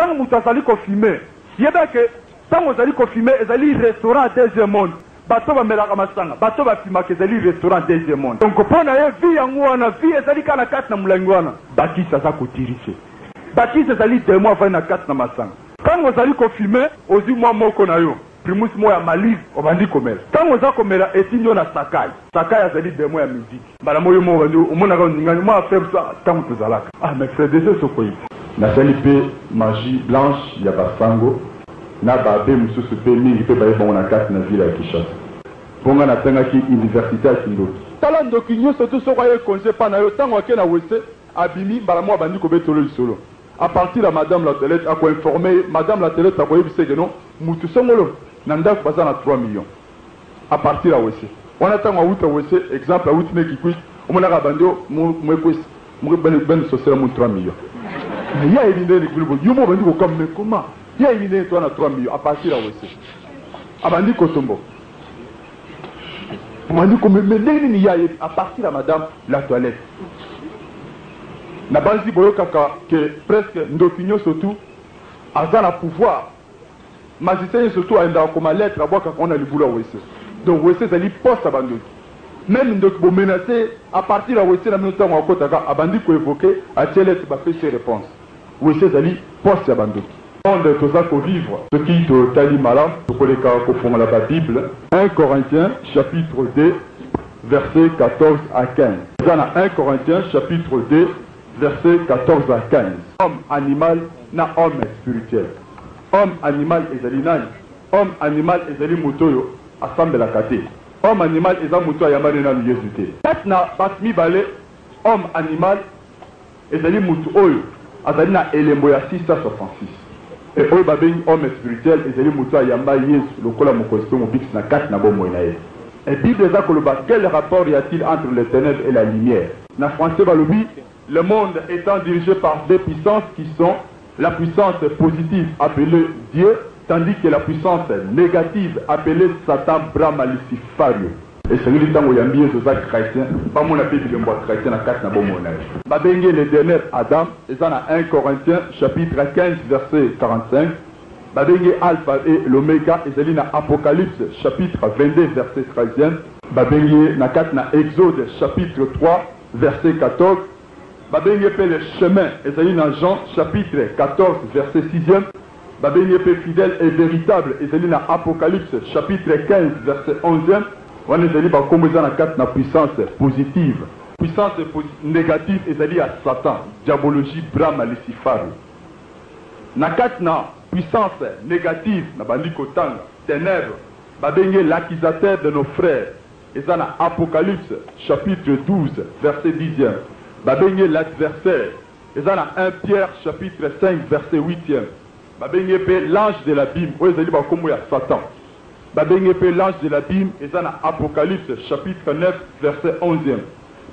tant que azali ko fumer yeba ke tant que azali ko fumer ezali restaurant deuxième monde bato ba melaka masanga bato ba fimaka ezali restaurant deuxième monde donc pona ye vie yango wana vie ezali kana kati na mulangi wana bakisa za ko dirige bakisa ezali demo avant na kati na masanga tant que azali ko fumer ozi mwa moko na yo primus moya malive obandi komela tango za komela etinyo na sakai azali demo ya musique bala moyo mo bandi omona ka ndingani mo affaire ça tango tozalaka mais frère de ce koyi na sali pe magie blanche ya basango na babe mususu pe mingi pe baye bongo na kati na ville ya Kinshasa bonga na tengaki université ya Kindoki tala ndoki nyonso to soko ye congé pa na yo tango ake na wese abimi bala mo bandi ko betolo lisolo à partir de madame la Telette a ko informer madame la Telette a ko yebise que non mutu songolo nanda baza na 3 millions à partir à wese on attend à outa wese exemple à outa ne kikui on m'a rabandio mo kwesi mo ben social mo 3 millions mais il y a une idée de groupe yo mo bandi ko comme mais comment il y a une idée toi na 3 millions à partir à wese abandi ko tombo on dit comme mais nini ya à partir à madame la toilette na banzi boyo kaka que presque ndopinion surtout azala pouvoir magicien surtout aenda comme lettre aboka quand on a le boulot wese donc wese zali poste abandoni même donc bo menacer à partir de wese na minute on akota ka abandi ko évoquer a lettre ba fait ses réponses wese zali poste abandoni on de tout ça ko vivre ce qui te tali malam to koleka ko fonga la Bible 1 Corinthiens chapitre 2 verset 14 à 15 dans 1 Corinthiens chapitre 2 verset 14 à 15 homme animal na homme spirituel homme animal ezali nani homme animal ezali mutoyo assemble la kate homme animal ezali mutoyo yamane na Yesu te na basmi bale homme animal ezali mutu oyo azali na elembo ya 666 et oyo babengi homme spirituel ezali mutoyo yamba Yesu lokola mokosi mo bix na kate na bomo na ye et Bible eza koloba quel rapport y a-t-il entre les ténèbres et la lumière na français balobi le monde étant dirigé par des puissances qui sont la puissance positive appelée Dieu, tandis que la puissance négative appelée Satan, Brahma, Lucifario. Et c'est le temps où il y a mis ce sac chrétien, pas mon appel de moi chrétien à 4 nabo mon âge. Babengé le dernier Adam, et ça dans 1 Corinthiens chapitre 15 verset 45. Babengé Alpha et l'Oméga, et c'est dans Apocalypse chapitre 22 verset 13e. Babengé na 4 na Exode chapitre 3 verset 14. Babengé pe le chemin, et c'est dans Jean chapitre 14 verset 6e. Babengé pe fidèle et véritable, et c'est dans Apocalypse chapitre 15 verset 11e. On est allé par comme ça na 4 na puissance positive. Puissance négative, et c'est à Satan, diabologie, Brahma, Lucifer. Na 4 na puissance négative, na bandi kotanga, ténèbres, babengé l'accusateur de nos frères. Et ça na Apocalypse chapitre 12 verset 10e. Babengé l'adversaire. Et ça na 1 Pierre chapitre 5 verset 8e. Babengé pe l'ange de l'abîme. Oui, c'est à comme Satan. Babengé pe l'ange de l'abîme. Et ça na Apocalypse chapitre 9 verset 11e.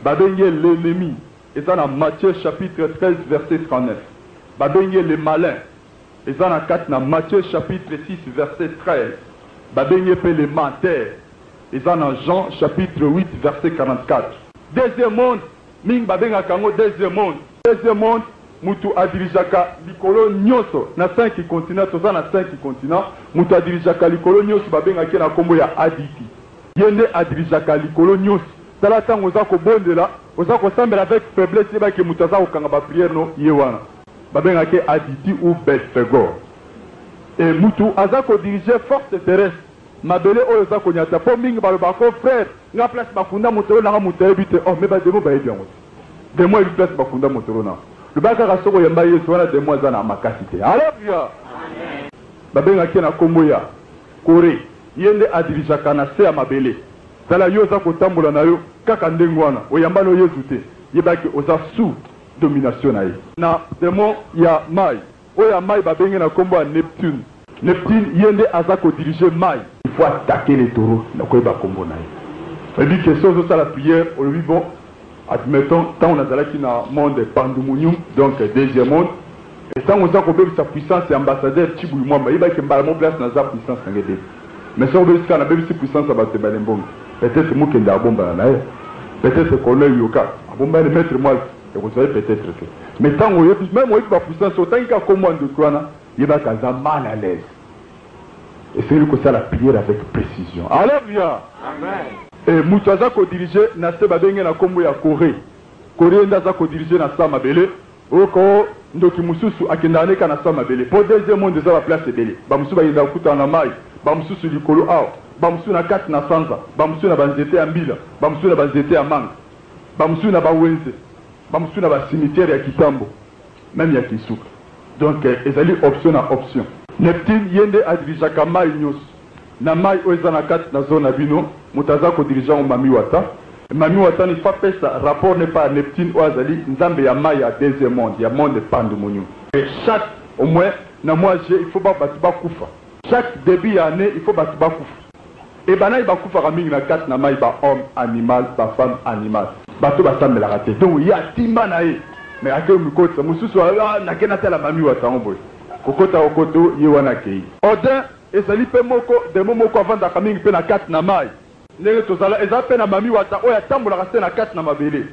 Babengé l'ennemi. Et ça na Matthieu chapitre 13 verset 39. Babengé le malin. Et ça na 4 na Matthieu chapitre 6 verset 13. Babengé pe le menteur. Et ça na Jean chapitre 8 verset 44. Deuxième monde. Ming babenga kango deuxième monde mutu adirijaka likolo nyoso na 5 continents toza na 5 continents mutu adirijaka likolo nyoso babenga ke na kombo ya aditi yende adirijaka likolo nyoso tala tango za ko bondela oza ko sambela avec faiblesse ba ke mutu za ko kanga ba prière no yewana babenga ke aditi ou Belphégor et mutu aza ko diriger force terrestre mabele oyo za ko nyata po mingi baloba ko frère nga place bakunda motoro na motoro bite oh me ba demo ba yebi yango demo yebi place bakunda motoro na le baka kasoko yamba yesu wana demo za na makasite alléluia amen babenga ke na kombo ya kore yende adirijaka na se ya mabele tala yo za ko tambola na yo kaka ndengo wana oyamba no yesu te yebaki oza sous domination na ye na demo ya mai oya mai babenge na kombo ya Neptune yende aza ko diriger mai il faut attaquer les taureaux na koyeba kombo na ye et dit que chose ça la prière au bon admettons tant on a zalaki na monde pandumunium donc deuxième monde et tant on a ko sa puissance et ambassadeur Tibou Mwamba il va que mbala mon place na za puissance ngede mais ça obéit na bébé puissance abate balembong peut-être mukenda abomba na ye peut-être qu'on a yoka abomba le maître moi et vous savez peut-être que mais tant on même on va puissance autant qu'il y a comme de quoi yebaka aza mal à l'aise. Et c'est lui que ça la prière avec précision. Alléluia. Et Moutaza ko diriger na se babenge na kombo ya Corée. Corée ndaza ko diriger na sa mabele. Oko ndoki mususu akenda neka na sa mabele. Po deuxième monde za ba place ebele. Ba mususu ba yinda kuta na mai. Ba mususu likolo aw. Ba mususu na kati na sanza. Ba mususu na banzete ya mbila. Ba mususu na banzete ya manga. Ba mususu na ba wenze. Ba mususu na ba cimetière ya Kitambo. Même ya Kisuka. Donc ezali option na option. Neptune yende adirijaka mai nyos. Na mai oza na kati na zone bino. Mutaza ko dirigeant Mami Wata. Mami Wata ni fa pesa rapport n'est pas Neptune ou azali nzambe ya mai ya deuxième monde. Ya monde pandu monyo. Et chaque au moins na moi il faut pas batiba kufa. Chaque début d'année il faut batiba kufa. Et bana ba kufa mingi na kati na mai ba homme animal, ba femme animal. Bato ba sambe la raté. Donc il y a timba na e. Mais akeo mikota mususu na kena tela Mami Wata omboy. Kokota okoto yewana kei. Odin ezali pe moko de momoko avanda kamingi pe na kati na mai. Ndenge tozala eza pe na Mami Wata oya tambola se na kati na mabele.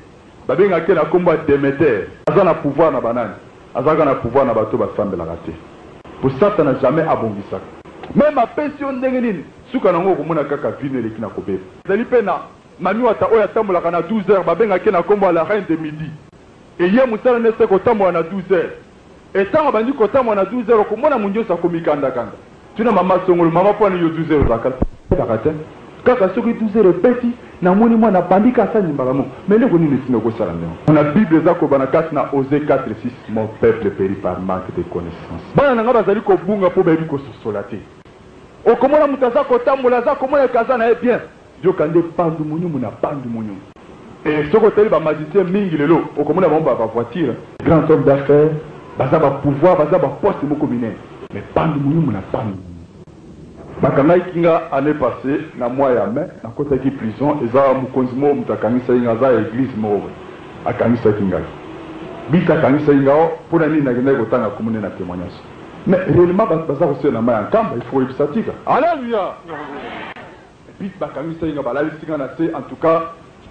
Babenga ke na komba Déméter. Aza na pouvoir na banani. Azaka na pouvoir na bato basambela raté. Pour ça ça n'a jamais abondissaka. Même a pension ndenge nini suka nango komona kaka vino eleki na kobeba. Ezali pe na Mami Wata oya tambola na 12h babenga ke na komba la reine de midi. Et hier musala nese ko tambola na 12h. Et tant que tu as 12 heures, comment on a commis kanda. Tu n'as maman songolo, maman point 12 heures zakal. Quand tu as 12 heures petit, na moni moi na pandika ça ni mbagamo. Mais le koni ne ko sala ndemo. On a Bible zako banakat na Osée 4:6 mon peuple périt par manque de connaissance. Bana nga bazali ko bunga po bebi ko sosolaté. O komona mutaza ko tambola za komona kaza na bien. Yo kande pandu munyu muna pandu munyu. Et ce côté ba magicien mingi lelo, o komona ba voiture, grand homme d'affaires. Baza ba pouvoir, baza ba poste moko minene. Mais pandu munyu na pandu. Bakanga kinga année passée na mois ya mai na kota ki prison eza mukonzi mo mutakangisa inga za église mo akangisa kinga. Bika kangisa inga pona nini na kenda kotanga komune na témoignage. Mais réellement baza ko na mai en kamba il faut ibsatika. Alléluia. Bika bakangisa inga balali singa na se en tout cas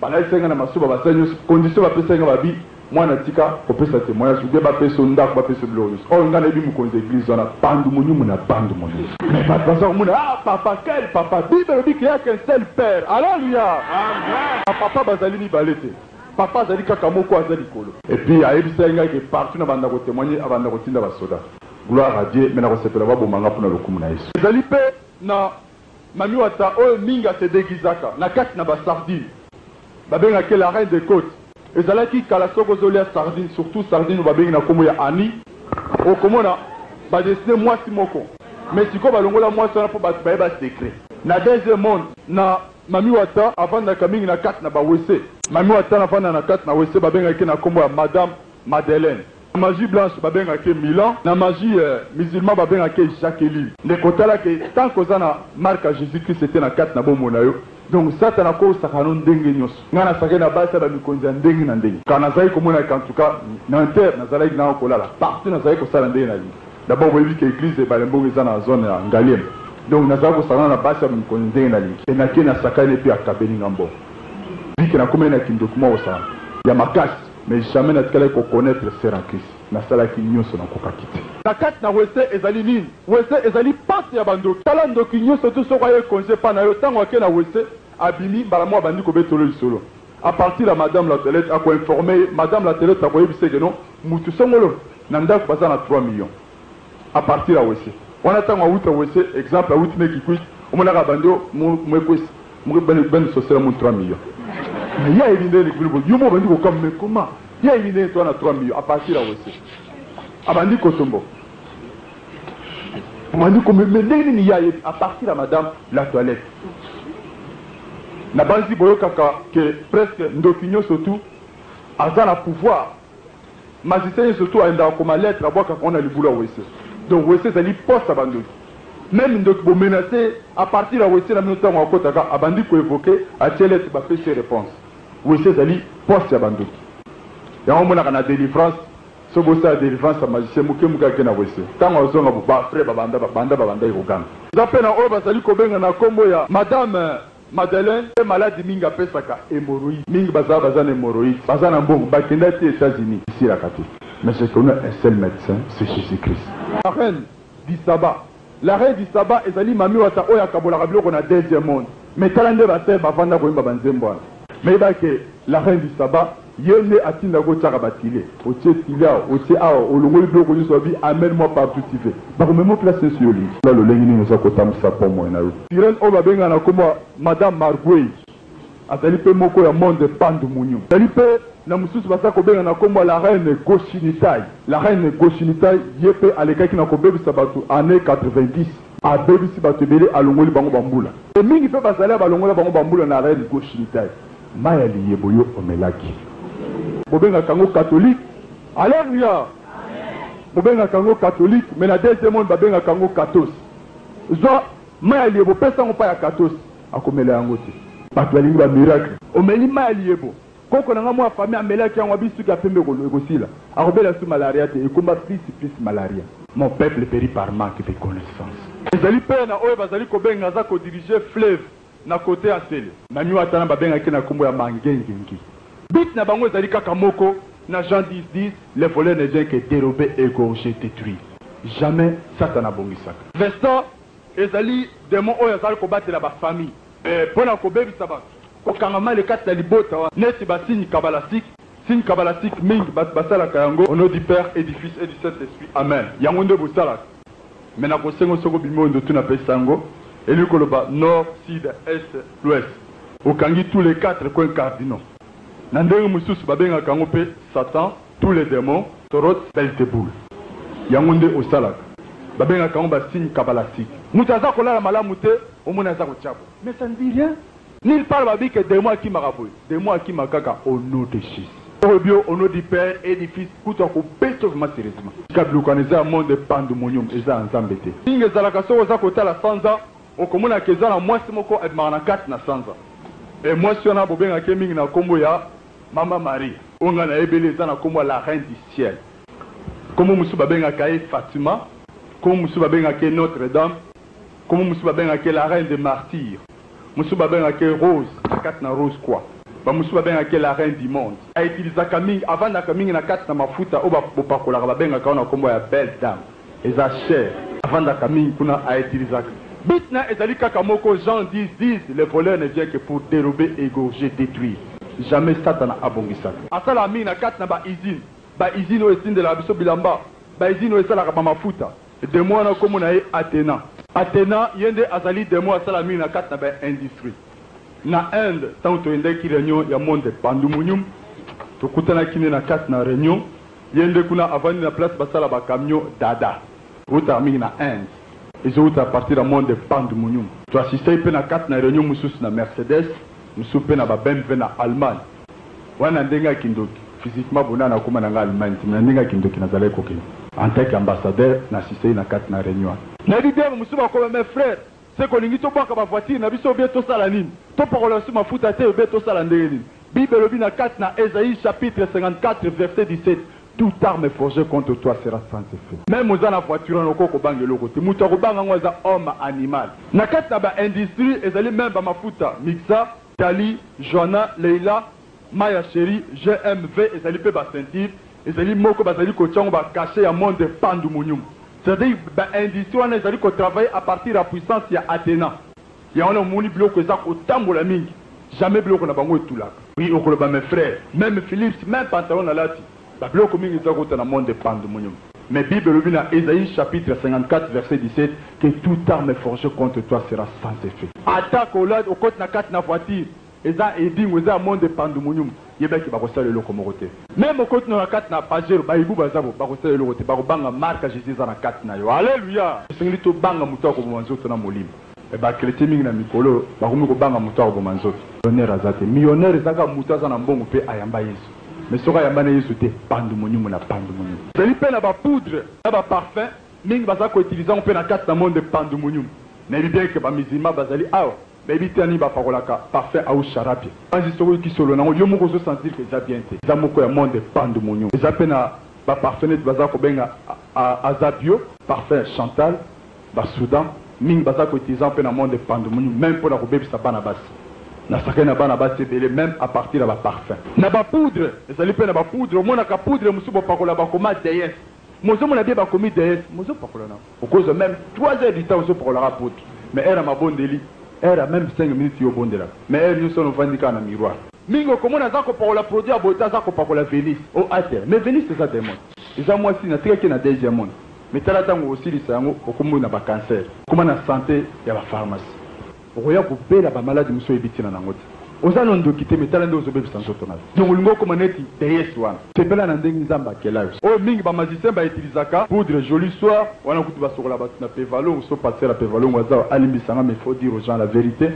balali singa na masuba basanyo condition ba pesa inga babi moi na tika kopesa témoignage de ba peso ndako ba peso glorious o ngana bi mu konze église na pandu munyu muna pandu munyu mais pas ça muna papa quel papa bible dit qu'il y a qu'un seul père. Alléluia. Amen. Papa bazali ni balete papa zali kaka moko azali kolo et puis a ebisa nga que partout na banda ko témoigner abanda ko tinda ba soda gloire à Dieu mais na ko sepela ba bomanga pona lokumu na Yesu zali pe na Mami Wata o minga se déguisaka na kati na ba sardine babenga que la reine des côtes. Et ça là qui kalasoko zolia sardine surtout sardine babengi na komo ya ani o komona ba destiné moi simoko mais siko balongola moi ça pour ba secret na deuxième monde na Mami Wata avant na kamingi na kati na ba wese Mami Wata na fana na kati na wese babenga ke na komo ya Madame Madeleine na magie blanche babenga ke Milan na magie musulman babenga ke Jacqueline ne kotala ke tant que ça na marque à Jésus-Christ c'était na kati na bomo na yo. Donc ça t'as encore ça canon dengue nyos. Ngana sake na basa ba mikonzi dengue na dengue. Kana zai komona en tout cas na inter na zalai na ko lala. Partout na zai ko sala dengue na li. D'abord vous voyez que l'église ba lembo eza na zone ya Ngaliem. Donc na zai ko sala na basa ba mikonzi dengue na li. Et na kena sakane puis akabeli ngambo. Dit que na komena kindokuma osa. Ya makasi mais jamais na tkala ko connaître ser en Christ. Na sala ki nyoso na kokakite. Na kat na wese ezali nini? Wese ezali pante ya bando. Tala ndoki nyoso to so kwaye konse pa na yo tango akena wese abimi balamo abandi ko betolo lisolo. À partir de Madame la Télé a ko informer Madame la Télé ta ko yebise que non mutu songolo na ndako baza na 3 millions. À partir de wese. On attend à outre wese exemple à outre meki kwit o mona ka bando mo kwes mo ben social mo 3 millions. Mais il y a évidemment les groupes yo mo bandi ko comme mais comment il y a évidemment toi na 3 millions à partir de wese. Abandi Kotombo. On m'a dit que mais y a à partir de Madame la Toilette. Na banzi boyo kaka que presque ndokinyo surtout azana pouvoir. Magicien surtout aenda comme lettre aboka kaka on a le boulot wese. Donc wese zali poste abandonné. Même ndok bo menacer à partir de wese na minute on akota ka abandi ko évoquer a lettre ba fait ses réponses. Wese zali poste abandonné. Ya on mona kana délivrance. Sobo sa délivrance à magicien muke muka kena wese. Tango ozonga bo ba frère babanda igoganga. Zapena o bazali ko benga na kombo ya Madame Madeleine est malade minga pesaka hémorroïde. Minga baza hémorroïde. Baza na mbongo bakenda te États-Unis ici la kati. Mais je connais un seul médecin, c'est Jésus-Christ. La reine du sabbat. La reine du sabbat ezali mami wata oya kabola biloko na deuxième monde. Mais talande ba se bavanda ko imba banzembo. Mais ba ke la reine du sabbat yende atinda go tsaka batile. Otie tila, otie a olongoli biloko nyo sobi amène-moi partout tu veux. Ba ko memo place sur lui. Là le lengi ni ko tamisa po mo na yo. Sirène o ba benga na komo madame Margoué. Azali pe moko ya monde pandu munyu. Azali pe na mususu basa ko benga na komo la reine Goshinitai. La reine Goshinitai yepe alekaki na ko bebisa batu année 90. A bebisi batu bele alongoli bango bambula. E mingi pe basala balongola bango bambula na reine Goshinitai. Maya liyeboyo omelaki. Bobenga kango catholique. Alléluia. Bobenga kango catholique, mais na deuxième monde babenga kango katos. Zo maya liyebo pesa ngo pa ya katos. Akomela yango te. Bato balingi ba miracle. Omeli maya liyebo. Koko nanga mwa famille amelaki yango bisu ka pembe ko ekosila. Akobela su malaria te ekomba plus malaria. Mon peuple périt par manque de connaissance. Ezali pena oyo bazali ko benga za ko diriger fleuve na côté ya sele. Na nyu atana babenga ki na kombo ya mangengengi. Bit na bango ezali kaka moko na Jean 10:10 les voleurs ne viennent que dérober, égorger, détruire. Jamais Satan abongisaka. Veston ezali démon oyo azali ko batela ba famille. Pona ko bebisa ba ko kangama le kati ya libota wa neti ba signe kabalastique mingi basala kayango au nom du Père et du Fils et du Saint-Esprit. Amen. Yango nde bosala. Mena ko sengo soko bimondo tuna pesango eli koloba nord, sud, est, l'ouest. Okangi tous les 4 coins cardinaux. Nandenge mususu babenga kango pe Satan, tous les démons, Torot, Belzéboul. Yango nde osalaka. Babenga kango ba signe kabalastique. Mutaza kolala malamu te, omona za ko tchabo. Mais ça ne dit rien. Nil parle babi que démon qui maraboy. Démon qui makaka au nom de Jésus. Au nom du Père et du Fils, kuta ko beto vraiment sérieusement. Kablu kaneza monde pandu monyum eza nzambe te. Ninge zalaka soko za kotala sanza, okomona keza na mwasi moko edmana 4 na sanza. Et moi si on a bobenga ke mingi na kombo ya Mama Marie. Onga na ebele za na kombo la reine du ciel. Komo musu babenga kae Fatima, komo musu babenga ke Notre-Dame, komo musu babenga ke la reine des martyrs. Musu babenga ke Rose, na Rose quoi. Ba musu babenga ke la reine du monde. A utiliser kaming avant na kaming na kati na mafuta o ba pakola babenga ka na kombo ya belle dame. Eza cher. Avant na kaming kuna a utiliser. Bitna ezali kaka moko Jean 10:10 les voleurs ne viennent que pour dérober, égorger, détruire. Jamais Satan abongisaka. Asala mi na kati na ba usine. Ba usine o esinde la biso bilamba. Ba usine o esala ka mafuta. De moi na komo na Athéna. Athéna yende azali de moi asala mi na kati na ba industrie. Na Inde tanto yende ki réunion ya monde pandumunyum. To kutana kine na kati na réunion. Yende kuna avani na place basala ba camion dada. Uta mi na Inde. Ils ont à partir du monde de Pandumunyum. Tu assistes à na 4 na réunion musus na Mercedes, musu pe na ba BMW na Allemagne. Wana ndenga kindoki. Physiquement bona na kuma na Allemagne, na ndenga kindoki na zale kokini. En tant qu'ambassadeur na assisté na 4 na réunion. Na bidé musu ba ko mes frères, c'est qu'on ngi to boka ba voiture na biso bieto sala nini. To parola su mafuta te bieto sala ndeni. Bible lobi na 4 na Ésaïe chapitre 54 verset 17. Toute arme forgée contre toi sera sans effet. Même aux la voiture, on a bangé le côté. Mouta banga ngoza homme animal. Na kati na ba industrie, ezali même ba mafuta. Mixa, Dali, Joanna, Leila, Maya Chéri, GMV, ezali pe ba sentir. Ezali moko bazali ko tchango ba caché ya monde pandu munyum. C'est-à-dire ba industrie on ezali ko travailler à partir de la puissance ya Athéna. Ya on a moni bloc ko za ko tambola mingi. Jamais bloc na bango etulaka. Oui, okoloba mes frères, même Philippe, même pantalon na lati. Babloko mingi zako na monde pandu munyum. Mais Bible lui na Ésaïe chapitre 54 verset 17 que toute arme forgée contre toi sera sans effet. Attaque au lad au côté na 4 na voiture. Eza eding eza monde pandu munyum. Yebaki ba kosala le lokomote. Même au côté na 4 na pajero ba ibu bazabo ba kosala le lokomote ba banga marque Jésus za na 4 na yo. Alléluia. Singli to banga mutako bomanzoto na molimo. E ba chrétien mingi na mikolo ba komi ko banga mutako bomanzoto. Millionnaire azate. Millionnaire zaka mutaza na mbongo pe ayamba Yesu. Mais ce qu'il y a des pandu monyum na pandu monyum. C'est pas la poudre, la parfum, mingi baza ko utiliser on peut na 4 monde de pandu monyum. Mais bien que ba musulman bazali awa, mais bitani ba parolaka parfum au charapi. Quand ils sont qui solo na yo moko se sentir que ça bien té. Ça moko ya monde de pandu monyum. Ils appellent ba parfum de baza ko benga azabio, parfum Chantal, ba Soudan, mingi baza ko utiliser on peut na monde de pandu monyum même pour la robe sa bana bas. Na sakena bana basi belé même à partir de la parfum. Na ba poudre, ezali pe na ba poudre, mona ka poudre musubo pakola ba koma DS. mozo mon bien commis DS mozo pakolana au cause même 3 heures du temps mozo pakola rapporte mais elle a ma bonne délit elle a même 5 minutes yo bondela mais elle nous sont vendika na miroir mingo comment naza ko pakola produit abota za ko pakola Vénice au alter mais Vénice c'est ça démon eza moi si na tiki na deuxième monde mais tala tango aussi lisango okomona ba cancer comment na santé ya ba pharmacie oya ko bela ba maladie muso ebitina na ngoti ozalo ndokite metala ndo ozobe bisanzo tona donc lingo ko maneti DS wana sepela na ndengi nzamba kelayo o mingi ba magicien ba utilisaka poudre joli soir wana kutu basokola batu na pevalon so passer la pevalon waza alimbisanga mais faut dire aux gens la vérité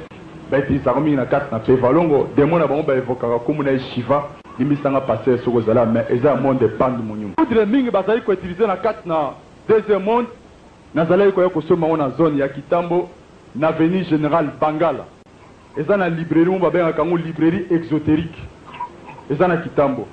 ba utilisaka mingi na carte na pevalon demona bango ba evokaka comme na Shiva limbisanga passer soko zala mais eza monde pande munyum poudre mingi bazali ko utiliser na carte na deuxième monde nazala ko yakosoma ona zone ya Kitambo na avenue Général Bangala eza na librairie on babengaka kango librairie exotérique eza na Kitambo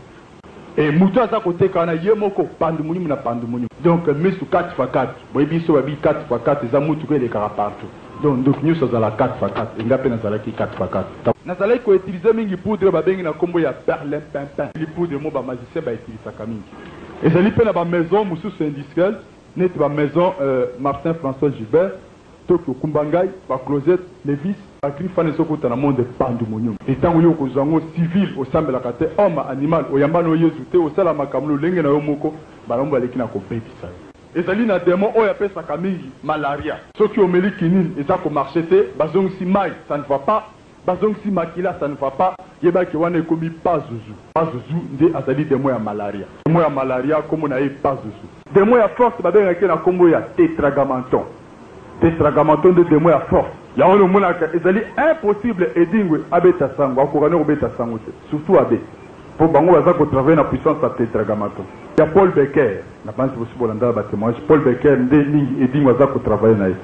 et mutu aza koteka na ye moko pandu munyu na pandu munyu donc misu 4x4 boyebi so babi 4x4 eza mutu ko elekaka partout donc nyuso za la 4x4 engape na zalaki 4x4 nazalaki ko utiliser mingi poudre babengi na kombo ya perlin pimpin li poudre mo ba magicien ba utilisaka mingi ezali pe na ba maison mususu industrielle net ba maison Martin François Gilbert Tokyo Kumbangai ba Closet Levis ba Grifane sokota na monde pandu monyum etango yo kozango civil osambela kate homme animal oyambano yezute osala makamlo lenge na yo moko balomba leki na kopepisa ezali na démon oyo apesaka mingi malaria soki omeli kinini eza ko marcher te bazongisi mai ça ne va pas bazongisi makila ça ne va pas yebaki wana ekomi pazuzu nde azali démon ya malaria comme na ye pazuzu démon ya force babengaki na kombo ya tétragamenton de démon ya force ya ono monaka ezali impossible edingwe abeta sango akokana kobeta sango te surtout abe po bango baza ko travailler na puissance ya tétragamenton ya Paul Becker na bantu bosubolanda ba témoignage Paul Becker nde mingi edingwe baza ko travailler na ye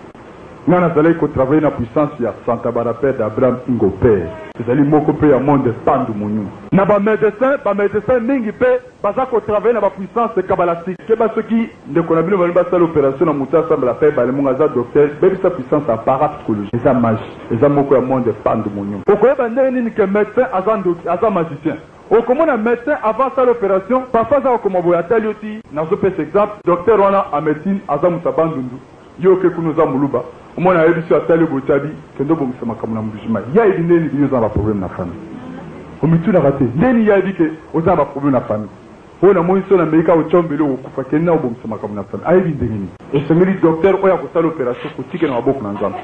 nga nazali ko travailler na puissance ya Santa Barbara d'Abraham Ingopé ezali moko pe ya monde pandu munyu na ba médecin mingi pe baza ko travailler na ba puissance kabalastique ke ba soki ndeko na bino bali basala opération na muta sambla pe bali munga za docteur bebi sa puissance ya parapsychologie eza magie eza moko ya monde pandu munyu okoyeba ndenge nini ke médecin aza magicien okomona médecin avant ça l'opération parfois za okoma boya talioti nazo pesa exemple docteur wana a médecine aza mutabandundu yo ke kuno za muluba omona yebiso atali botabi kendo bomisa makambo na mbujima ya idineni biyo za ba problème na famille omituna kate ndeni ya dike oza ba problème na famille ona moiso na meika ochombele okufa kenna obomisa makambo na famille ayi bindeni esengeli docteur oya ko sala opération ko tike na maboko na nzambe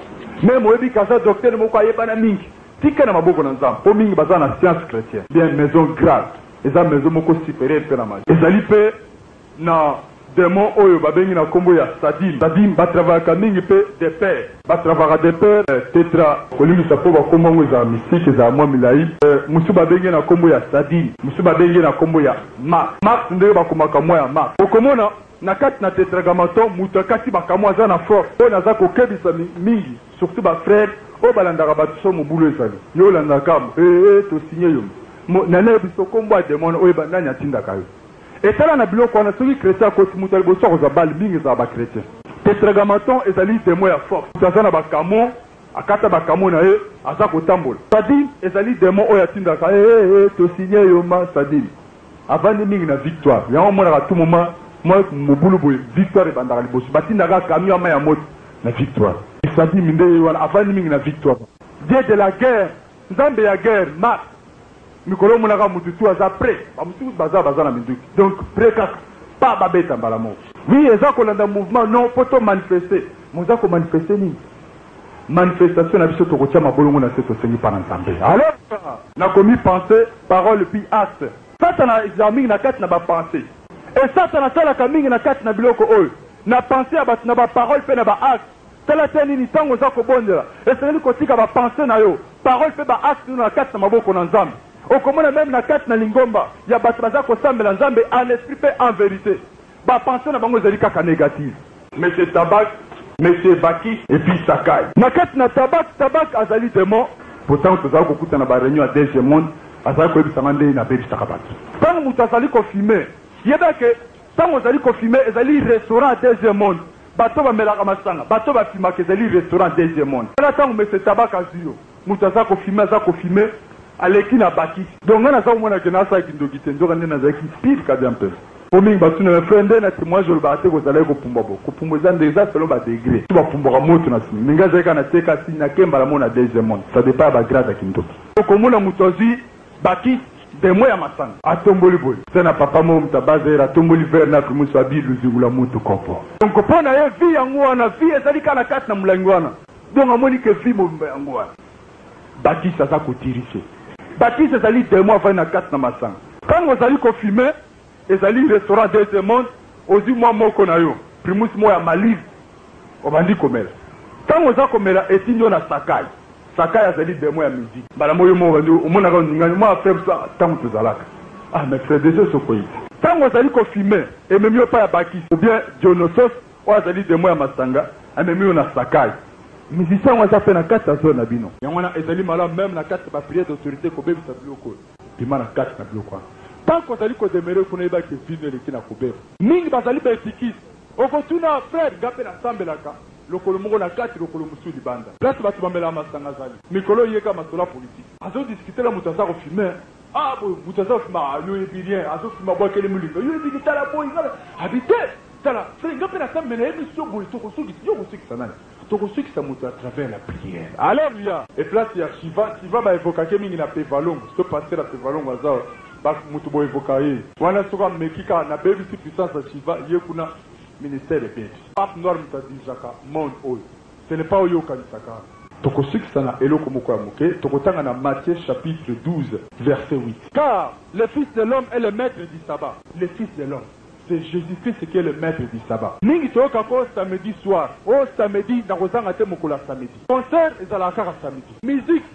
même oyebi kaza docteur moko ayeba na mingi tike na maboko na nzambe po mingi baza na science chrétienne bien maison grave eza maison moko supérieure pe na magie ezali pe na démon oyo babengi na kombo ya Sadim batravaka mingi pe de père batravaka de père tetra kolingisa po bakombo ngo za mystique za mwa milai musu babengi na kombo ya Sadim musu babengi na kombo ya Mark nde bakomaka mwa ya Mark okomona na kati na tétragamenton mutu kati bakamwa za na force po naza kokebisa mingi surtout ba frère o balandaka bato so mobulu ezali yo landaka to signé yo nana biso kombo ya démon oyo bandanya tindaka yo etala na biloko wana soki chrétien akoti mutu aliboso akozwa bale mingi ezala bachrétien tétragamenton ezali démon ya force mutu aza na bakamo akata bakamo na ye aza kotambola Sadim ezali démon oyo atindaka tosinye yo ma Sadim avandi mingi na victoire yango omonaka tout moment mwa mobulu boye victoire ebandaka liboso batindaka camion ama ya moto na victoire Sadim nde wana avandi mingi na victoire dieu de la guerre nzambe ya guerre Mars mikolo monaka mututu aza prêt bamusuku baza na minduki donc prêt kaka pa babeta mbala moko oui eza kolanda mouvement non poto manifester moza ko manifester nini manifestation na biso tokotia mabolongo na se tosengi pa na nzambe alors nakomi pensée parole puis acte satana eza mingi na kati na bapensée et satana asalaka mingi na kati na biloko oyo na pensée ya bato na baparole mpe na baacte tala te nini ntango oza kobondela esengeli kotika bapensée na yo parole mpe baacte na kati na maboko na nzambe okomona même na kati na lingomba ya bato baza kosambela nzambe en esprit pe en vérité bapension na bango ezali kaka négative monsieur Tabak monsieur Baki et puis Sakai na kati na tabak azali démon pourtant tozali kokuta na baréunion ya deuxième monde azali koyebisanga nde nabebisaka bato ntango moto azali kofime yebake ntango ozali kofime ezali restaurant ya deuxième monde bato bamelaka masanga bato bafimaka ezali restaurant deuxième monde tala ntango monsieur Tabak azwi yo moto aza kofime aleki na bakisi donc nga naza komona ke nasalaki ndoki te nzoka nde nazalaki pire kade mpe omingi batuna me frère nde na témoignage oloba te kozala kopumba bo kopumba eza nde eza selo badegré so bapumbaka moto na nsima mingi azalaki na teka si na kembala mo na deuxième monde ça dépend ya bagrade ya kindoki okomona moto azwi bakisi demo ya masanga atomboli boye se na papa mo moto abazera atomboli vere na primusu abi luzingula moto kopo donc mpo na ye vi yango wana vi ezali kaka na kati na molangi wana donc amoni ke vi mobimba yango wana bakisi aza kodirige bakisi ezali demo avali na kati na masanga ntango ozali kofilme ezali restaurant deuxième monde ozwi mwa moko na yo primusu mo ya malive obandi komela ntango oza komela etindi yo na sakai sakai azali demo ya musique mbala moyo mo bandi omonaka ningani mwa frère ntango tozalaka mais frère déjà sokoyiti ntango ozali kofilme ememi yo pa ya bakisi ou bien dionosos oyo azali demo ya masanga amemi yo na sakai musicien yango aza mpe na kati ya zone na bino yango wana ezali malamu meme na kati ya bapriere d'autorité kobebisa biloko oyo bima na kati na biloko wana tanko ozali kodemere kuna yebaki vino eleki na kobeba mingi bazali baetikisi okotuna frère nga mpe nasambelaka lokolo moko na kati lokolo mosusu libanda place bato bamelaka masanga azali mikolo oyeka masolo politique azodiskutela moto aza kofilme boye moto aza kofilma yo yebi rien azofilma bwakeli molingo yo yebi tala boye habite tala frère nga mpe nasambela yebi so boye tokosukisa nani tokosukisa moto à travers la prière alléluia et place ya shiva baevokake mingi na pevalongo so paster na pevalongo aza moto boevoka ye wana soka meki kaka na bebisi puissance ya shiva ye kuna ministère ebebi pape noir moto adizaka monde oyo ce n'est pas oyo okanisaka tokosukisa na eloko moko ya moke tokotanga na Matthieu chapitre 12 verset 8 car le fils de l'homme est le maître du sabbat le fils de l'homme c'est Jésus-Christ qui est le maître du sabbat mingi toyoka ko samedi soir samedi nakozanga te mokolo ya samedi concert ezalaka kaka samedi musique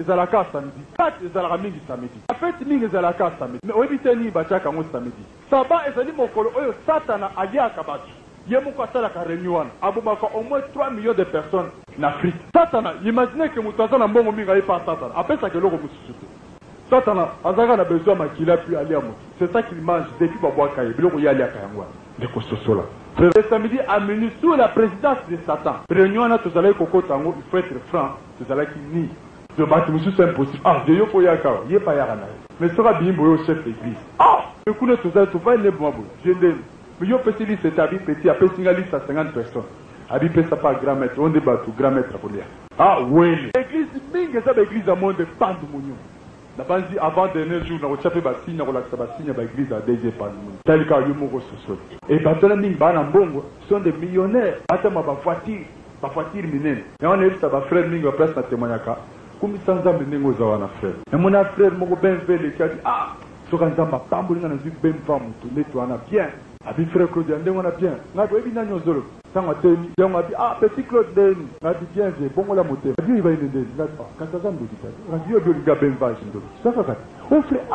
ezalaka samedi fête ezalaka mingi samedi fête mingi ezalaka samedi mais oyebi te nini batiaka yango samedi saba ezali mokolo oyo satana aliaka bato ye moko asalaka réunion wana abomaka au moins 3 millions de personnes na Afrique satana imagine ke moto aza na mbongo mingi ayepa satana apesaka eloko mosusu te satana azalaka na besoin makila puis alia moto c'est ça qu'il mange depuis babwaka ye biloko ye aliaka yango wana ndekososola le samedi à minuit sous la présidence de Satan réunion wana tozalaki kokota yango il faut être franc tozalaki ni de bato mosusu impossible de yo po yaka ye pa yaka na ye mais soka biyimbo yo chef d'église ekuna tozali tovali neboma boye jende yo pesi liste ete abi peti apesinga liste à 50 personnes abi pesa pa grand maître onde bato grand maître akolia wele église mingi eza baéglise ya monde pandu monyo na banzi avant dernier jour nakotia mpe basigne nakolakisa basigne ya baéglise ya deuxième pandu monyo tali kaka yo moko sosoli e bato wana mingi baa na mbongo sont des millionnaires atama bavoitire minene yango nayebisa bafrère mingi baplace na témoignaka kumisa nzambe ndenge oza wana frère emona frère moko benve eleki ati soka nzambe apambolinga nazwi benva moto neti wana bien abi frère Claude ndenge wana bien ngati oyebi nani ozolo ntango atemi yango abi petit Claude ndeni ngati bien vie bongola motema abi oyiba ine ndeni ngati kasi aza ndoki tati ngati yo obi olinga benvage ndoki saka kati o frère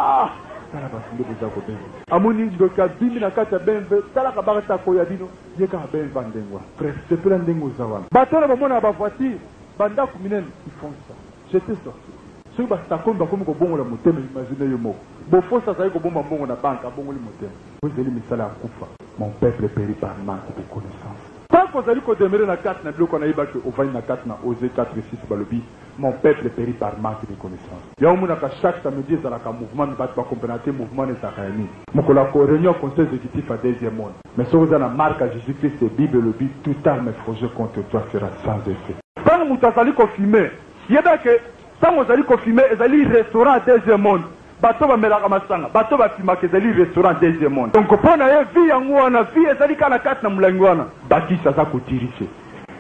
tala basi ndeko eza kobenve amoni ndoki abimbi na kati ya benve talaka bakata koya bino ye kaka benva ndenge wana frère sepela ndenge oza wana bato wana bamona bavoitire bandako minene ifont ça j'étais sorti soki basakomi bakomi kobongola motema imagine yo moko bofosi azali kobomba mbongo na banke abongoli motema po ezali misala ya kufa mon peuple périt par manque de connaissance tanko ozali kodemere na kati na biloko nayebaki ovandi na kati na Osée 4:6 balobi mon peuple périt par manque de connaissance yango omonaka chaque samedi ezalaka mouvement bato bakomprena te mouvement ezalaka ya nini mokolo ya réunion conseil exécutif à deuxième monde mais soki oza na marque ya Jésus-Christ et Bible elobi toute arme forgée contre toi sera sans effet ntango moto azali kofilme yebake ntango ozali kofilme ezali restaurant deuxième monde bato bamelaka masanga bato bafimaka ezali restaurant deuxième monde donc mpo na ye vi yango wana vi ezali kaka na kati na molangi wana bakisi aza kodirige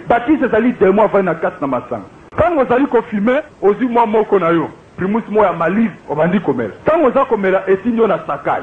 bakisi ezali demo avali na kati na masanga ntango ozali kofilme ozwi mwa moko na yo primus mo ya malive obandi komela ntango oza komela etindi yo na sakai